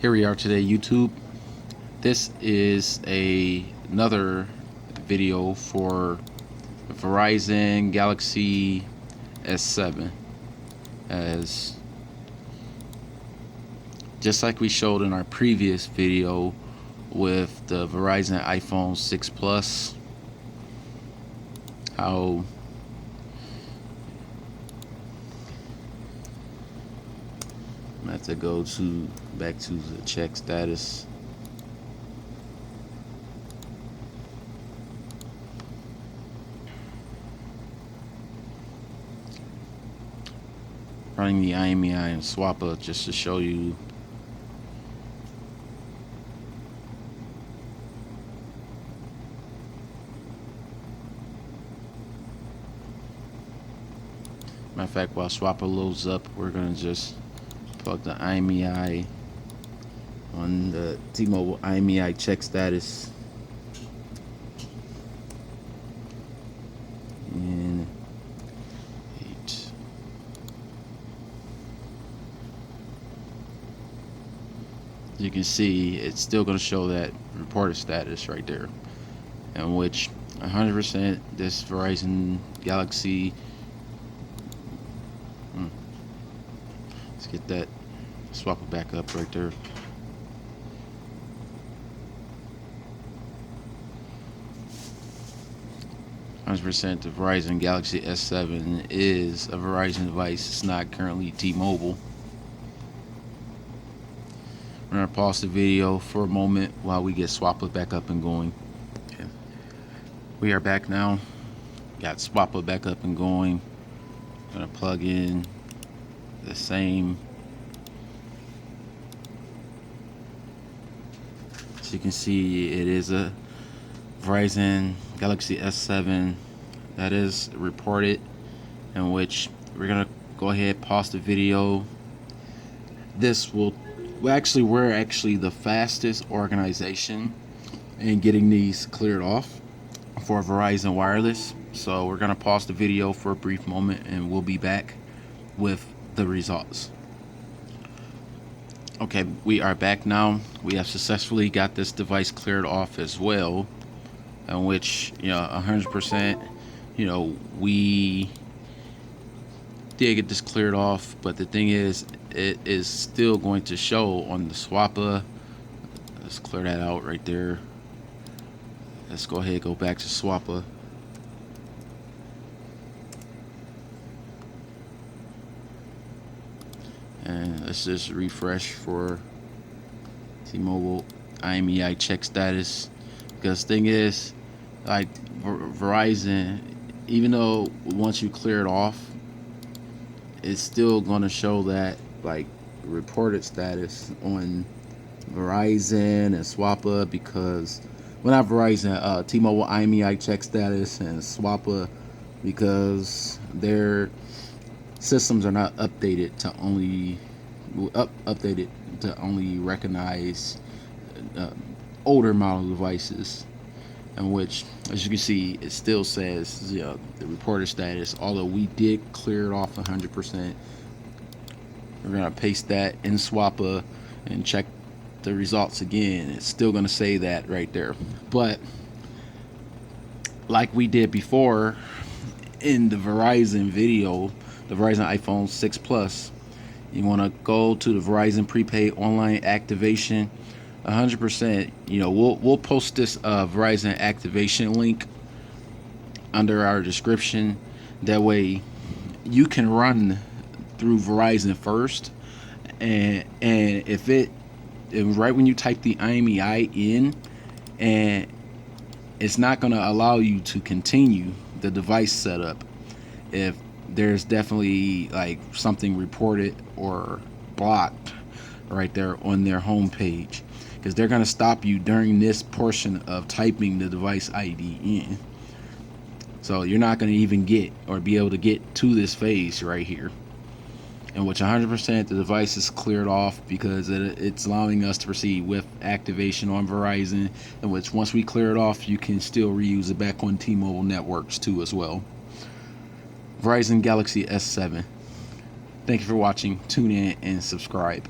Here we are today, YouTube. This is another video for Verizon Galaxy S7, as just like we showed in our previous video with the Verizon iPhone 6 Plus, how I have to go back to the check status. Running the Imei and swapper just to show you. Matter of fact, while swapper loads up, we're gonna just plug the Imei on the T-Mobile Imei check status. And 8. You can see it's still going to show that reported status right there, in which 100% this Verizon Galaxy. Let's get that swap it back up right there. %, the Verizon Galaxy S7 is a Verizon device. It's not currently T-Mobile. We're gonna pause the video for a moment while we get Swapper back up and going. Okay. We are back now. Got Swapper back up and going. Gonna plug in the same. As you can see, it is a Verizon Galaxy S7 that is reported, in which we're gonna go ahead, pause the video. This will we're actually the fastest organization in getting these cleared off for Verizon Wireless. So we're gonna pause the video for a brief moment and we'll be back with the results. Okay, we are back now. We have successfully got this device cleared off as well, in which 100%, we did get this cleared off. But the thing is, it is still going to show on the swapper. Let's clear that out right there. Let's go ahead and go back to swapper. And let's just refresh for T-Mobile Imei check status. Because the thing is, like Verizon, even though once you clear it off, it's still going to show that like reported status on Verizon and swapper, because not Verizon, T-Mobile Imei check status and swapper, because their systems are not updated to only recognize older model devices, in which, as you can see, it still says the reported status, although we did clear it off 100%. We're gonna paste that in swapper and check the results again. It's still gonna say that right there. But like we did before in the Verizon video, the Verizon iPhone 6 Plus, you want to go to the Verizon prepaid online activation. 100%, we'll post this Verizon activation link under our description. That way you can run through Verizon first, and right when you type the Imei in, and it's not going to allow you to continue the device setup if there's definitely like something reported or blocked right there on their home page, because they're going to stop you during this portion of typing the device ID in. So you're not going to even get or be able to get to this phase right here, in which 100% the device is cleared off, because it's allowing us to proceed with activation on Verizon, in which once we clear it off, you can still reuse it back on T-Mobile networks too as well. Verizon Galaxy S7. Thank you for watching. Tune in and subscribe.